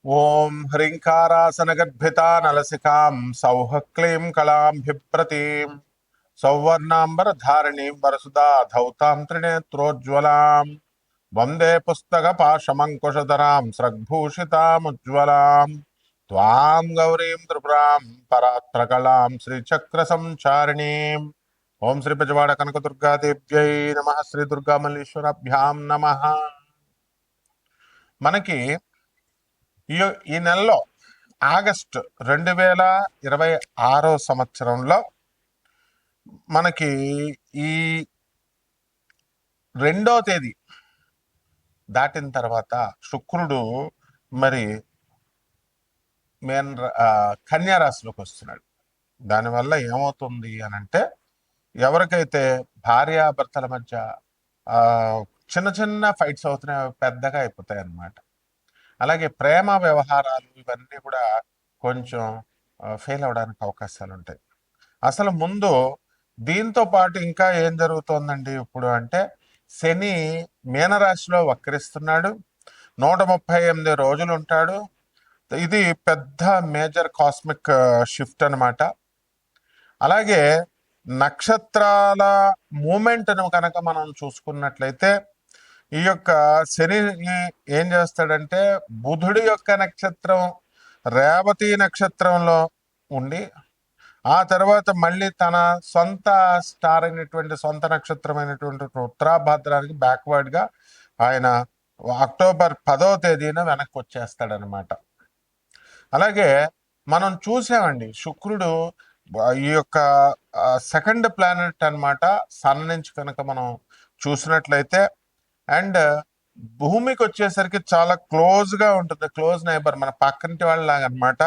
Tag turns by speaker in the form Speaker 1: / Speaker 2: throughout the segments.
Speaker 1: ఓం హ్రీంకారాసనగద్భితా నలసికాం సౌః క్లీం కళాంభిప్రతీం సౌవర్ణాంబరధారిణీం వరసుదా ధౌతాం త్రినేత్రోజ్వలాం వందే పుస్తకపాశమంకుశధరాం స్రగ్భూషితాముజ్వలాం త్వాం గౌరీం త్రిపురాం పరాత్రకళాం శ్రీచక్రసంచారిణీం. ఓం శ్రీ బెజవాడ కనకదుర్గాదేవ్యై నమః. శ్రీ దుర్గామల్లీశ్వరాభ్యాం నమః. మనకి ఈ ఈ నెలలో ఆగస్టు 2026 సంవత్సరంలో మనకి ఈ 2వ తేదీ దాటిన తర్వాత శుక్రుడు మరి కన్యా రాశిలోకి వస్తున్నాడు. దానివల్ల ఏమవుతుంది అని అంటే, ఎవరికైతే భార్యాభర్తల మధ్య చిన్న చిన్న ఫైట్స్ అవుతున్నాయి, పెద్దగా అయిపోతాయి అన్నమాట. అలాగే ప్రేమ వ్యవహారాలు ఇవన్నీ కూడా కొంచెం ఫెయిల్ అవడానికి అవకాశాలు ఉంటాయి. అసలు ముందు దీంతో పాటు ఇంకా ఏం జరుగుతోందండి ఇప్పుడు అంటే, శని మీనరాశిలో వక్రిస్తున్నాడు. 138 రోజులు ఉంటాడు. ఇది పెద్ద మేజర్ కాస్మిక్ షిఫ్ట్ అనమాట. అలాగే నక్షత్రాల మూమెంట్ను కనుక మనం చూసుకున్నట్లయితే, ఈ యొక్క శని ఏం చేస్తాడంటే, బుధుడి యొక్క నక్షత్రం రేవతి నక్షత్రంలో ఉండి, ఆ తర్వాత మళ్ళీ తన సొంత స్టార్ అయినటువంటి సొంత నక్షత్రమైనటువంటి ఉత్తరాభాద్రానికి బ్యాక్వర్డ్గా ఆయన అక్టోబర్ 10వ తేదీన వెనక్కి వచ్చేస్తాడనమాట. అలాగే మనం చూసామండి, శుక్రుడు ఈ యొక్క సెకండ్ ప్లానెట్ అనమాట. సన్ నుంచి కనుక మనం చూసినట్లయితే, అండ్ భూమికి వచ్చేసరికి చాలా క్లోజ్గా ఉంటుంది. క్లోజ్ నైబర్, మన పక్కింటి వాళ్ళలాగా అనమాట.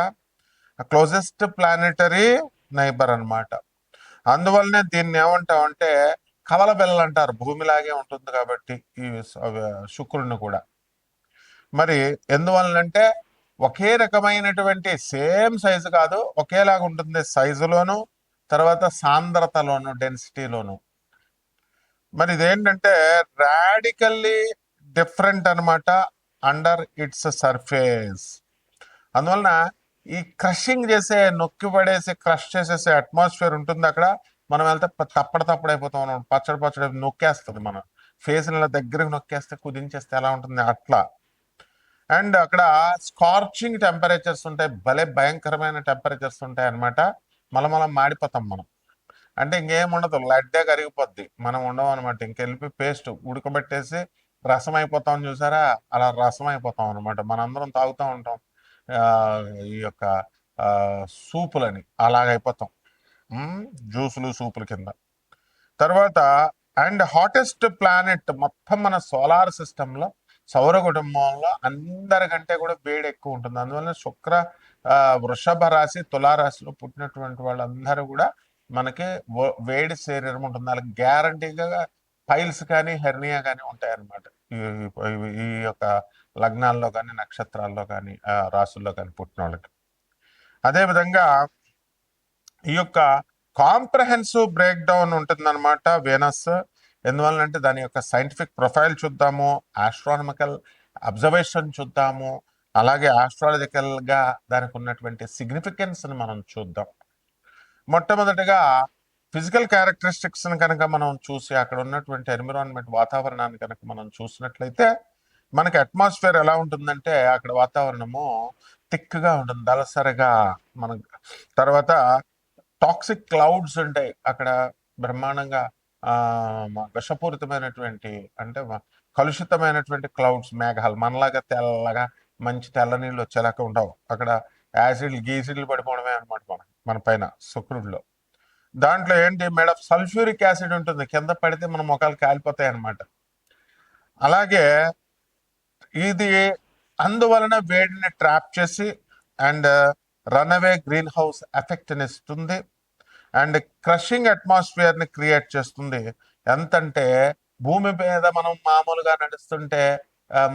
Speaker 1: క్లోజెస్ట్ ప్లానెటరీ నైబర్ అనమాట. అందువల్లనే దీన్ని ఏమంటామంటే కవల బెల్ల అంటారు. భూమిలాగే ఉంటుంది కాబట్టి ఈ శుక్రుడిని కూడా. మరి ఎందువలనంటే ఒకే రకమైనటువంటి సేమ్ సైజు కాదు, ఒకేలాగా ఉంటుంది సైజులోను, తర్వాత సాంద్రతలోను, డెన్సిటీలోను. మరి ఇదేంటంటే రాడికల్లీ డిఫరెంట్ అనమాట అండర్ ఇట్స్ సర్ఫేస్. అందువలన ఈ క్రషింగ్ చేసే, నొక్కి పడేసి క్రష్ చేసేసే అట్మాస్ఫియర్ ఉంటుంది అక్కడ. మనం వెళ్తే తప్పడైపోతాం, పచ్చడి నొక్కేస్తుంది మన ఫేస్. ఇలా దగ్గరకు నొక్కేస్తే, కుదించేస్తే ఎలా ఉంటుంది అట్లా. అండ్ అక్కడ స్కార్చింగ్ టెంపరేచర్స్ ఉంటాయి, భలే భయంకరమైన టెంపరేచర్స్ ఉంటాయి అనమాట. మనం మాడిపోతాం మనం. అంటే ఇంకేం ఉండదు, లడ్డే కరిగిపోద్ది, మనం ఉండవు అనమాట. ఇంకెళ్ళిపోయి పేస్ట్ ఉడకబెట్టేసి రసం అయిపోతాం, చూసారా? అలా రసం అయిపోతాం అనమాట. మనందరం తాగుతూ ఉంటాం ఈ యొక్క సూపులని, అలాగైపోతాం. జ్యూసులు, సూపుల కింద. తర్వాత అండ్ హాటెస్ట్ ప్లానెట్ మొత్తం మన సోలార్ సిస్టంలో, సౌర కుటుంబంలో అందరికంటే కూడా వేడి ఎక్కువ ఉంటుంది. అందువల్ల శుక్ర వృషభ రాశి, తులారాశిలో పుట్టినటువంటి వాళ్ళందరూ కూడా మనకి వేడి శరీరం ఉంటుంది. వాళ్ళకి గ్యారంటీగా పైల్స్ కానీ హెర్నియా కానీ ఉంటాయన్నమాట. ఈ యొక్క లగ్నాల్లో కానీ, నక్షత్రాల్లో కానీ, రాసుల్లో కానీ పుట్టిన వాళ్ళకి. అదేవిధంగా ఈ యొక్క కాంప్రహెన్సివ్ బ్రేక్ డౌన్ ఉంటుందన్నమాట వీనస్. ఎందువల్లంటే దాని యొక్క సైంటిఫిక్ ప్రొఫైల్ చూద్దాము, ఆస్ట్రానమికల్ అబ్జర్వేషన్ చూద్దాము, అలాగే ఆస్ట్రాలజికల్గా దానికి ఉన్నటువంటి సిగ్నిఫికెన్స్ని మనం చూద్దాం. మొట్టమొదటిగా ఫిజికల్ క్యారెక్టరిస్టిక్స్ని కనుక మనం చూసి, అక్కడ ఉన్నటువంటి ఎన్విరాన్మెంట్, వాతావరణాన్ని కనుక మనం చూసినట్లయితే, మనకి అట్మాస్ఫియర్ ఎలా ఉంటుందంటే, అక్కడ వాతావరణము థిక్గా ఉంటుంది, దళసరిగా. మన తర్వాత టాక్సిక్ క్లౌడ్స్ ఉంటాయి అక్కడ బ్రహ్మాండంగా. విషపూరితమైనటువంటి, అంటే కలుషితమైనటువంటి క్లౌడ్స్, మేఘాలు. మనలాగా తెల్లగా మంచి తెల్ల నీళ్ళు వచ్చేలాగా ఉండవు అక్కడ. యాసిడ్లు గీసిడ్లు పడిపోవడమే అనమాట మన పైన శుక్రుడిలో. దాంట్లో ఏంటి, మేడ్ ఆఫ్ సల్ఫ్యూరిక్ యాసిడ్ ఉంటుంది, కింద పడితే మన ముఖాలు కాలిపోతాయి అనమాట. అలాగే ఇది అందువలన వేడిని ట్రాప్ చేసి అండ్ రన్అవే గ్రీన్ హౌస్ ఎఫెక్ట్ని ఇస్తుంది, అండ్ క్రషింగ్ అట్మాస్ఫియర్ని క్రియేట్ చేస్తుంది. ఎంతంటే భూమి మీద మనం మామూలుగా నడుస్తుంటే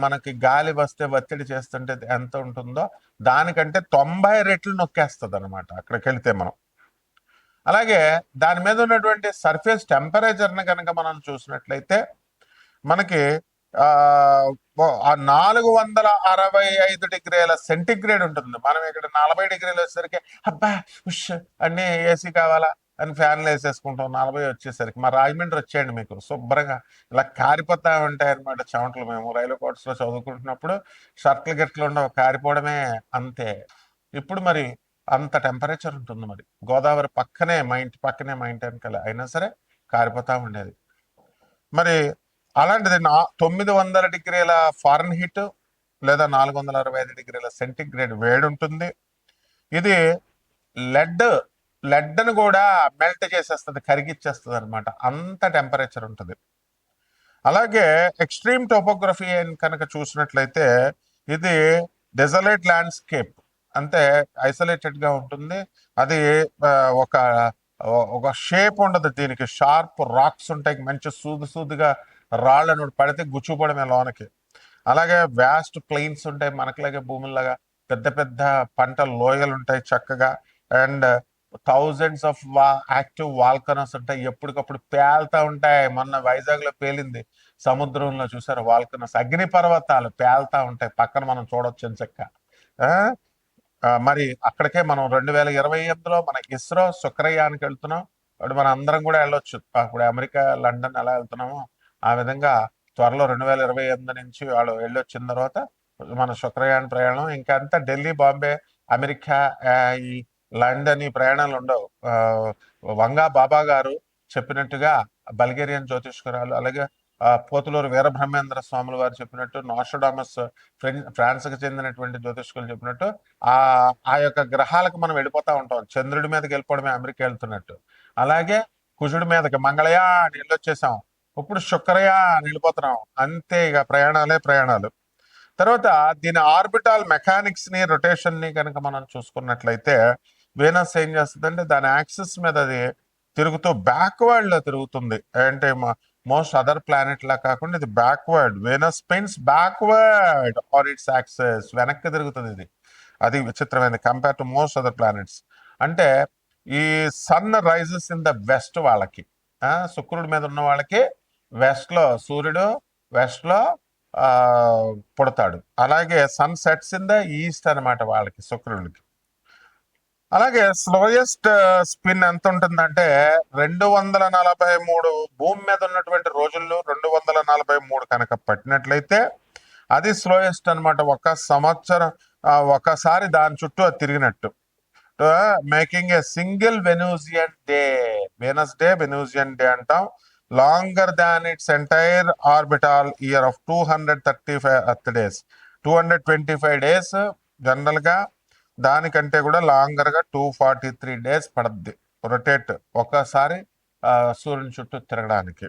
Speaker 1: మనకి గాలి వస్తే, ఒత్తిడి చేస్తుంటే ఎంత ఉంటుందో దానికంటే 90 రెట్లు నొక్కేస్తుంది అనమాట అక్కడికి వెళితే మనం. అలాగే దాని మీద ఉన్నటువంటి సర్ఫేస్ టెంపరేచర్ని కనుక మనం చూసినట్లయితే, మనకి ఆ 465 డిగ్రీల సెంటిగ్రేడ్ ఉంటుంది. మనం ఇక్కడ 40 డిగ్రీలు వచ్చేసరికి అబ్బా ఉష్ అన్ని ఏసీ కావాలా అని ఫ్యాన్లు వేసేసుకుంటాం. 40 వచ్చేసరికి మా రాజమండ్రి వచ్చేయండి, మీకు శుభ్రంగా ఇలా కారిపోతా ఉంటాయి అనమాట చెమటలు. మేము రైల్వే కోర్స్ లో చదువుకుంటున్నప్పుడు షర్ట్లు గిట్లు ఉండవు, కారిపోవడమే అంతే. ఇప్పుడు మరి అంత టెంపరేచర్ ఉంటుంది. మరి గోదావరి పక్కనే, మా ఇంటి పక్కనే, మా ఇంటి వెనకాల, అయినా సరే కారిపోతా ఉండేది. మరి అలాంటిది 900 డిగ్రీల ఫారెన్ హీట్ లేదా 465 డిగ్రీల సెంటిగ్రేడ్ వేడి ఉంటుంది. ఇది లెడ్ లెడ్ను కూడా మెల్ట్ చేసేస్తుంది, కరిగిచ్చేస్తుంది అనమాట, అంత టెంపరేచర్ ఉంటుంది. అలాగే ఎక్స్ట్రీమ్ టోపోగ్రఫీ కనుక చూసినట్లయితే ఇది డెజలేట్ ల్యాండ్స్కేప్, అంటే ఐసోలేటెడ్ గా ఉంటుంది. అది ఒక ఒక షేప్ ఉండదు దీనికి, షార్ప్ రాక్స్ ఉంటాయి, మంచి సూదుగా రాళ్ళను పడితే గుచ్చుపడమే లోనకి. అలాగే వ్యాస్ట్ ప్లెయిన్స్ ఉంటాయి, మనకిలాగే భూముల్లాగా పెద్ద పెద్ద పంట లోయలు ఉంటాయి చక్కగా. And thousands of active volcanoes ఉంటాయి, ఎప్పటికప్పుడు పేలుతా ఉంటాయి. మొన్న వైజాగ్ లో పేలింది, సముద్రంలో చూసారు వాల్కనోస్, అగ్ని పర్వతాలు పేలుతా ఉంటాయి, పక్కన మనం చూడొచ్చు ఎంచక్క. మరి అక్కడికే మనం 2028లో మన ఇస్రో శుక్రయానికి వెళ్తున్నాం. అప్పుడు మన అందరం కూడా వెళ్ళొచ్చు. అప్పుడు అమెరికా, లండన్ ఎలా వెళ్తున్నామో ఆ విధంగా త్వరలో 2028 నుంచి వాళ్ళు వెళ్ళొచ్చిన తర్వాత మన శుక్రయాన్ ప్రయాణం ఇంకా అంతా ఢిల్లీ, బాంబే, అమెరికా, ఈ లండన్, ఈ ప్రయాణాలు ఉండవు. వంగా బాబా గారు చెప్పినట్టుగా బల్గేరియన్ జ్యోతిష్కరాలు, అలాగే పోతులూరు వీరబ్రహ్మేంద్ర స్వాములు వారు చెప్పినట్టు, నాస్ట్రాడామస్ ఫ్రాన్స్ కి చెందినటువంటి జ్యోతిష్కులు చెప్పినట్టు ఆ ఆ యొక్క గ్రహాలకు మనం వెళ్ళిపోతా ఉంటాం. చంద్రుడి మీదకి వెళ్ళిపోవడమే అమెరికా వెళ్తున్నట్టు. అలాగే కుజుడి మీదకి మంగళయా అని వెళ్ళొచ్చేసాం, ఇప్పుడు శుక్రయా అని వెళ్ళిపోతున్నాం. అంతే, ఇక ప్రయాణాలే ప్రయాణాలు. తర్వాత దీని ఆర్బిటాల్ మెకానిక్స్ ని, రొటేషన్ ని కనుక మనం చూసుకున్నట్లయితే వీనస్ ఏం చేస్తుందంటే దాని యాక్సిస్ మీద అది తిరుగుతూ బ్యాక్వర్డ్ లో తిరుగుతుంది. అంటే మోస్ట్ అదర్ ప్లానెట్ లా కాకుండా ఇది backward, Venus spins backward on its axis, వెనక్కి తిరుగుతుంది ఇది. అది విచిత్రమైనది compare to most other planets. అంటే ఈ sun rises in the west వాళ్ళకి, శుక్రుడి మీద ఉన్న వాళ్ళకి వెస్ట్ లో సూర్యుడు, వెస్ట్ లో ఆ పుడతాడు. అలాగే sun sets in the east అనమాట వాళ్ళకి, శుక్రుడికి. అలాగే స్లోయెస్ట్ స్పిన్ ఎంత ఉంటుందంటే 243, భూమి మీద ఉన్నటువంటి రోజుల్లో 243 కనుక పట్టినట్లయితే అది స్లోయెస్ట్ అనమాట. ఒక సంవత్సరం ఒకసారి దాని చుట్టూ అది తిరిగినట్టు, making a single Venusian day. Venus day, Venusian day అంటాం. Longer than its entire orbital year of 235 earth days. 225 days general గా, దానికంటే కూడా లాంగర్ గా 243 డేస్ పడుద్ది రొటేట్ ఒక్కసారి సూర్యుని చుట్టూ తిరగడానికి.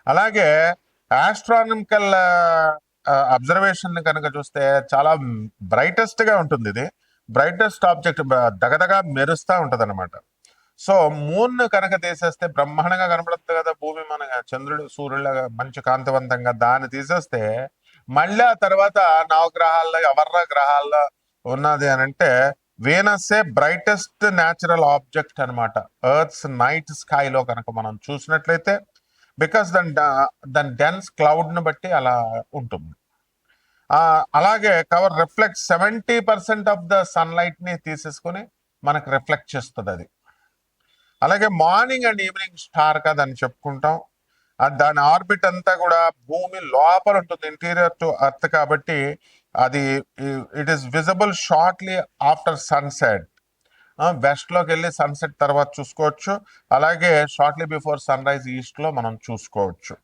Speaker 1: అలాగే ఆస్ట్రానమికల్ అబ్జర్వేషన్ కనుక చూస్తే చాలా బ్రైటెస్ట్ గా ఉంటుంది. ఇది బ్రైటెస్ట్ ఆబ్జెక్ట్, దగదగా మెరుస్తా ఉంటది అనమాట. సో మూన్ కనుక తీసేస్తే బ్రహ్మాండంగా కనపడుతుంది కదా భూమి, మన చంద్రుడు సూర్యుడులాగా మంచి కాంతివంతంగా. దాన్ని తీసేస్తే మళ్ళీ ఆ తర్వాత నవగ్రహాల్లో ఎవర్ర గ్రహాల్లో ఉన్నది అని అంటే వీనస్సే బ్రైటెస్ట్ న్యాచురల్ ఆబ్జెక్ట్ అనమాట ఎర్త్స్ నైట్ స్కైలో కనుక మనం చూసినట్లయితే. బికాస్ దాని డెన్స్ క్లౌడ్ ను బట్టి అలా ఉంటుంది. అలాగే cover reflect 70% of the sunlight ని తీసేసుకొని మనకు రిఫ్లెక్ట్ చేస్తుంది అది. అలాగే మార్నింగ్ అండ్ ఈవినింగ్ స్టార్ గా దాన్ని చెప్పుకుంటాం. దాని ఆర్బిట్ అంతా కూడా భూమి లోపల ఉంటుంది, ఇంటీరియర్ టు అర్త్ కాబట్టి అది it is visible shortly after sunset. West లోకి వెళ్ళి సన్సెట్ తర్వాత చూసుకోవచ్చు. అలాగే shortly before sunrise east లో మనం చూసుకోవచ్చు.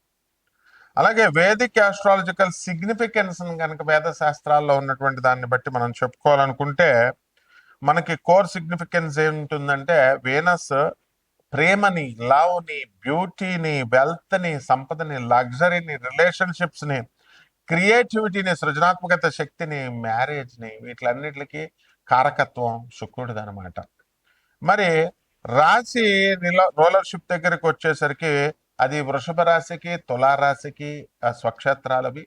Speaker 1: అలాగే వేదిక్ ఆస్ట్రాలజికల్ సిగ్నిఫికెన్స్ కనుక వేద శాస్త్రాల్లో ఉన్నటువంటి దాన్ని బట్టి మనం చెప్పుకోవాలనుకుంటే మనకి కోర్ సిగ్నిఫికెన్స్ ఏముంటుందంటే వీనస్ ప్రేమని, లవ్ ని, బ్యూటీని, వెల్త్ ని, సంపదని, లగ్జరీని, రిలేషన్షిప్స్ ని, క్రియేటివిటీని, సృజనాత్మకత శక్తిని, మ్యారేజ్ ని, వీటిలన్నిటికి కారకత్వం శుక్రుడిది అనమాట. మరి రాశి రోలర్షిప్ దగ్గరికి వచ్చేసరికి అది వృషభ రాశికి, తులారాశికి స్వక్షేత్రాలవి.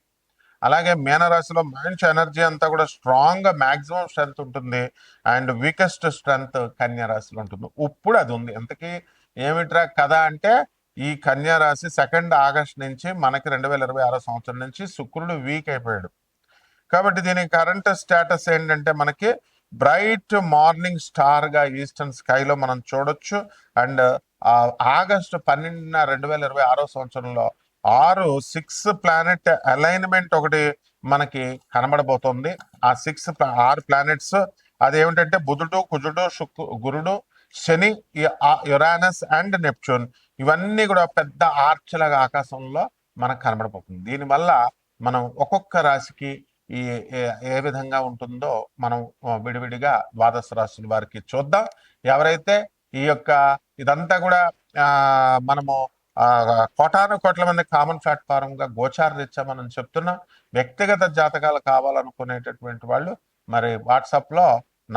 Speaker 1: అలాగే మీనరాశిలో మంచి ఎనర్జీ అంతా కూడా స్ట్రాంగ్ గా మాక్సిమం స్ట్రెంత్ ఉంటుంది. అండ్ వీకెస్ట్ స్ట్రెంత్ కన్యా రాశిలో ఉంటుంది. ఇప్పుడు అది ఉంది. ఎంతకీ ఏమిట్రా కథ అంటే ఈ కన్యా రాశి 2 ఆగస్ట్ నుంచి మనకి 2026 సంవత్సరం నుంచి శుక్రుడు వీక్ అయిపోయాడు. కాబట్టి దీని కరెంట్ స్టేటస్ ఏంటంటే మనకి బ్రైట్ మార్నింగ్ స్టార్ గా ఈస్టర్న్ స్కైలో మనం చూడొచ్చు. అండ్ ఆగస్టు 12 2026 సంవత్సరంలో 6 ప్లానెట్ అలైన్మెంట్ ఒకటి మనకి కనబడబోతోంది. ఆ 6 ప్లానెట్స్ అదేమిటంటే బుధుడు, కుజుడు, గురుడు, శని, యురానస్ అండ్ నెప్ట్యూన్, ఇవన్నీ కూడా పెద్ద ఆర్చలాగా ఆకాశంలో మనకు కనబడబోతుంది. దీనివల్ల మనం ఒక్కొక్క రాశికి ఈ ఏ విధంగా ఉంటుందో మనం విడివిడిగా ద్వాదశ రాశుల వారికి చూద్దాం. ఎవరైతే ఈ యొక్క ఇదంతా కూడా మనము కోటాను కోట్ల మంది కామన్ ప్లాట్ఫారం గా గోచార రీత్యా మనం చెప్తున్నాం. వ్యక్తిగత జాతకాలు కావాలనుకునేటటువంటి వాళ్ళు మరి వాట్సాప్ లో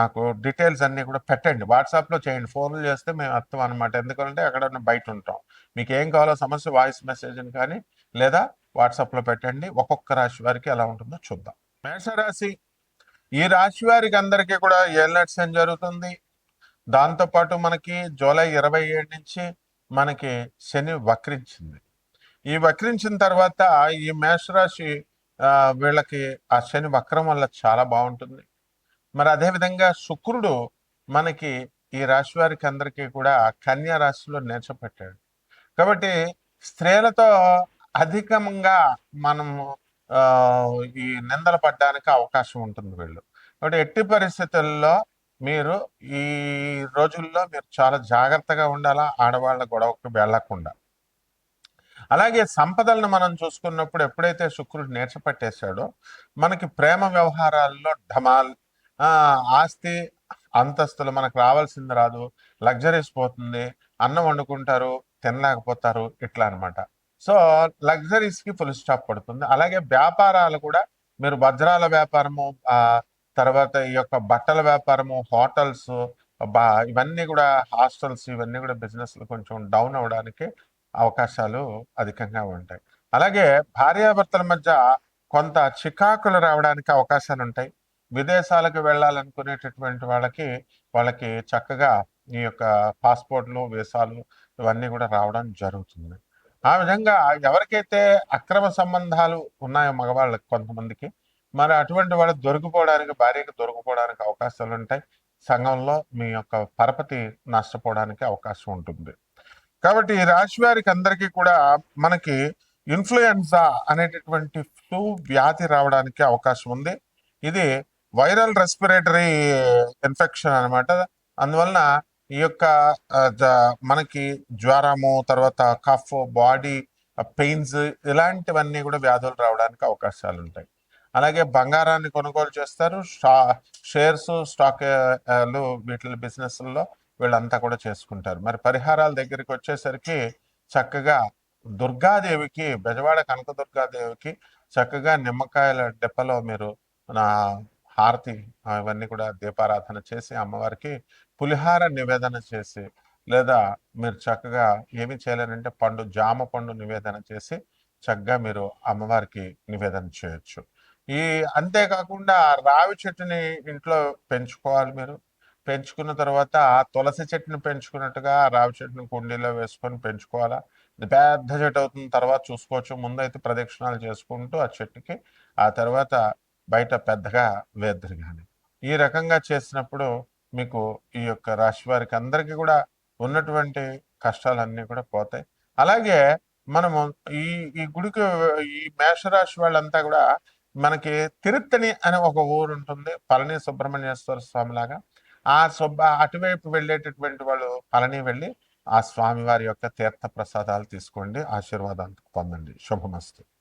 Speaker 1: నాకు డీటెయిల్స్ అన్ని కూడా పెట్టండి. వాట్సాప్ లో చేయండి, ఫోన్లు చేస్తే మేము అర్థం అనమాట. ఎందుకంటే ఎక్కడ బయట ఉంటాం. మీకు ఏం కావాలో సమస్య వాయిస్ మెసేజ్ కానీ లేదా వాట్సాప్ లో పెట్టండి. ఒక్కొక్క రాశి వారికి ఎలా ఉంటుందో చూద్దాం. మేషరాశి, ఈ రాశి వారికి అందరికీ కూడా ఏళ్ళనట్స్ ఏం జరుగుతుంది. దాంతోపాటు మనకి జూలై 27 నుంచి మనకి శని వక్రించింది. ఈ వక్రించిన తర్వాత ఈ మేషరాశి వీళ్ళకి ఆ శని వక్రం వల్ల చాలా బాగుంటుంది. మరి అదేవిధంగా శుక్రుడు మనకి ఈ రాశి వారికి అందరికీ కూడా కన్యా రాశిలో నేర్చపెట్టాడు. కాబట్టి స్త్రీలతో అధికంగా మనము ఈ నిందలు పడ్డానికి అవకాశం ఉంటుంది వీళ్ళు. కాబట్టి ఎట్టి పరిస్థితుల్లో మీరు ఈ రోజుల్లో మీరు చాలా జాగ్రత్తగా ఉండాలా, ఆడవాళ్ళ గొడవకు వెళ్ళకుండా. అలాగే సంపదలను మనం చూసుకున్నప్పుడు ఎప్పుడైతే శుక్రుడు నేర్చపట్టేశాడో మనకి ప్రేమ వ్యవహారాల్లో ఢమాల్, ఆస్తి అంతస్తులు మనకు రావాల్సింది రాదు, లగ్జరీస్ పోతుంది, అన్నం వండుకుంటారు తినలేకపోతారు, ఇట్లా అనమాట. సో లగ్జరీస్ కి ఫుల్ స్టాప్ పడుతుంది. అలాగే వ్యాపారాలు కూడా మీరు వజ్రాల వ్యాపారము, తర్వాత ఈ యొక్క బట్టల వ్యాపారము, హోటల్స్, ఇవన్నీ కూడా హాస్టల్స్, ఇవన్నీ కూడా బిజినెస్లు కొంచెం డౌన్ అవడానికి అవకాశాలు అధికంగా ఉంటాయి. అలాగే భార్యాభర్తల మధ్య కొంత చికాకులు రావడానికి అవకాశాలు ఉంటాయి. విదేశాలకు వెళ్ళాలనుకునేటటువంటి వాళ్ళకి చక్కగా ఈ యొక్క పాస్పోర్ట్లు, వీసాలు ఇవన్నీ కూడా రావడం జరుగుతుంది. ఆ విధంగా ఎవరికైతే అక్రమ సంబంధాలు ఉన్నాయో మగవాళ్ళకి కొంతమందికి, మరి అటువంటి వాళ్ళు దొరికిపోవడానికి, భార్యకు దొరికిపోవడానికి అవకాశాలు ఉంటాయి. సంఘంలో మీ యొక్క పరపతి నష్టపోవడానికి అవకాశం ఉంటుంది. కాబట్టి ఈ రాశి వారికి అందరికీ కూడా మనకి ఇన్ఫ్లుయెన్జా అనేటటువంటి ఫ్లూ వ్యాధి రావడానికి అవకాశం ఉంది. ఇది వైరల్ రెస్పిరేటరీ ఇన్ఫెక్షన్ అనమాట. అందువలన ఈ యొక్క మనకి జ్వరము, తర్వాత కఫ్, బాడీ పెయిన్స్, ఇలాంటివన్నీ కూడా వ్యాధులు రావడానికి అవకాశాలు ఉంటాయి. అలాగే బంగారాన్ని కొనుగోలు చేస్తారు. షేర్స్, స్టాక్లు, వీటి బిజినెస్లో వీళ్ళంతా కూడా చేసుకుంటారు. మరి పరిహారాల దగ్గరికి వచ్చేసరికి చక్కగా దుర్గాదేవికి, బెజవాడ కనక దుర్గాదేవికి చక్కగా నిమ్మకాయల డెప్పలో మీరు హారతి ఇవన్నీ కూడా దీపారాధన చేసి అమ్మవారికి పులిహార నివేదన చేసి, లేదా మీరు చక్కగా ఏమి చేయలేనంటే జామ పండు నివేదన చేసి చక్కగా మీరు అమ్మవారికి నివేదన చేయొచ్చు. అంతేకాకుండా రావి చెట్టుని ఇంట్లో పెంచుకోవాలి. మీరు పెంచుకున్న తర్వాత తులసి చెట్టుని పెంచుకున్నట్టుగా రావి చెట్టుని కుండీలో వేసుకొని పెంచుకోవాలా. పెద్ద చెట్టు అవుతున్న తర్వాత చూసుకోవచ్చు. ముందైతే ప్రదక్షిణాలు చేసుకుంటూ ఆ చెట్టుకి, ఆ తర్వాత బయట పెద్దగా వేద్దరు. కానీ ఈ రకంగా చేసినప్పుడు మీకు ఈ యొక్క రాశి వారికి అందరికీ కూడా ఉన్నటువంటి కష్టాలన్నీ కూడా పోతాయి. అలాగే మనము ఈ ఈ గుడికి, ఈ మేషరాశి వాళ్ళంతా కూడా మనకి తిరుత్తని అనే ఒక ఊరు ఉంటుంది, పళని సుబ్రహ్మణ్యేశ్వర స్వామి లాగా. అటువైపు వెళ్ళేటటువంటి వాళ్ళు పళని వెళ్ళి ఆ స్వామి వారి యొక్క తీర్థ ప్రసాదాలు తీసుకోండి, ఆశీర్వాదాలు పొందండి. శుభమస్తు.